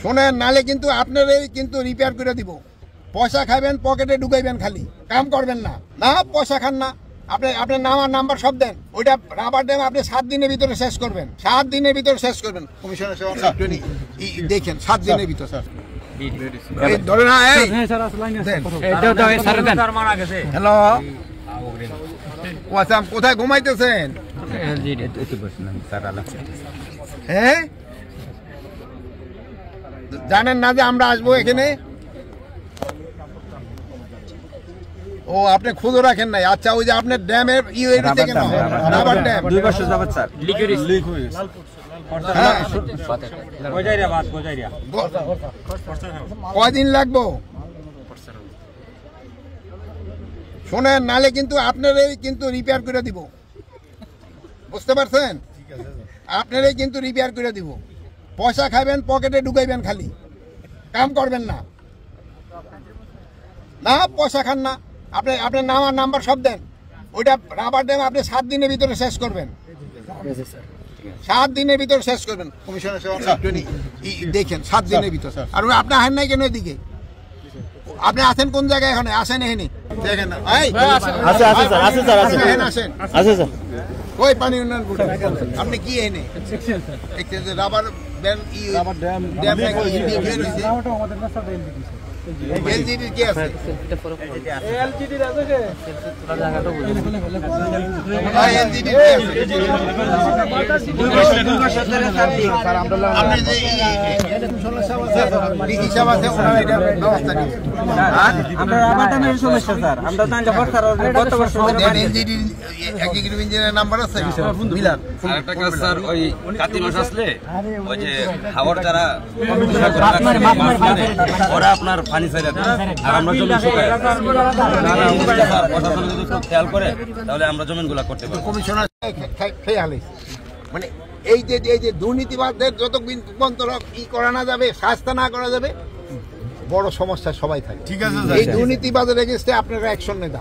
শোনেন, নালে কিন্তু আপনারই কিন্তু রিপেয়ার করে দিব। পয়সা খাবেন, পকেটে ঢুকাইবেন, খালি কাম করবেন না। না পয়সা খান না, আপনার নাম আর নাম্বার সব দেন। ওইটা রাবার ড্যাম আপনি 7 দিনের ভিতরে শেষ করবেন। 7 দিনের ভিতরে শেষ করবেন। কমিশনার সাহেব দেখেন 7 দিনের ভিতরে স্যার। হ্যালো, কোথায় ঘুমাইতেছেন? হ্যাঁ, জানেন না যে আমরা আসবো এখানে? ও, আপনি খুঁজো রাখেন নাই। আচ্ছা, ওই যে আপনার ড্যামের রাবার ড্যাম 2 বছর যাবত স্যার লিক হয়েছে। কয়দিন লাগবো? শোনেন, নালে কিন্তু আপনারই কিন্তু রিপেয়ার করে দিব। বুঝতে পারছেন? আপনারই কিন্তু রিপেয়ার করে দিব। পয়সা খাবেন, পকেটে ঢুকাইবেন, খালি কাম করবেন না। না পয়সা খান না, আপনার নাম আর নাম্বার সব দেন। ওইটা রাবার ড্যাম আপনি 7 দিনের ভিতরে শেষ করবেন। 7 দিনের ভিতরে শেষ করবেন। কমিশনার সাহেব দেখেন 7 দিনের ভিতরে। আর আপনি আসেন নাই কেন এদিকে? আপনি আছেন কোন জায়গায়? এখানে আসেন, এখানে দেখেন। আসেন কই পানি উন্নয়ন বোর্ড? আপনি কি এনে রাবার ড্যাম এলজিডি কি আছে? এলজিডি আছে যে এলজিডি স্যার আমরা আপনি যে হিসাব আছে ওনার এটা ব্যবস্থা নিন। আমরা রাবার ড্যামের সমস্যা স্যার, আমরা জানলে গত বছর এলজিডি এক্সিকিউটিভ ইঞ্জিনিয়ারের নাম্বার আছে মিলান। আরেকটা কাজ স্যার, ওই কাতি মাস আসলে ওই যে হাওয়ার যারা ওরা আপনার পানি চাইলে আর আমরা জমি শুকাই, প্রশাসন যদি খুব খেয়াল করে তাহলে আমরা জমিনগুলা করতে পারবো। কমিশনার খেয়ালে মানে এই যে দুর্নীতিবাদদের যত ই করা না যাবে, শাস্তি না করা যাবে, বড় সমস্যা সবাই থাকে। ঠিক আছে, এই দুর্নীতিবাদের এগেইনস্টে আপনারা অ্যাকশন নেন।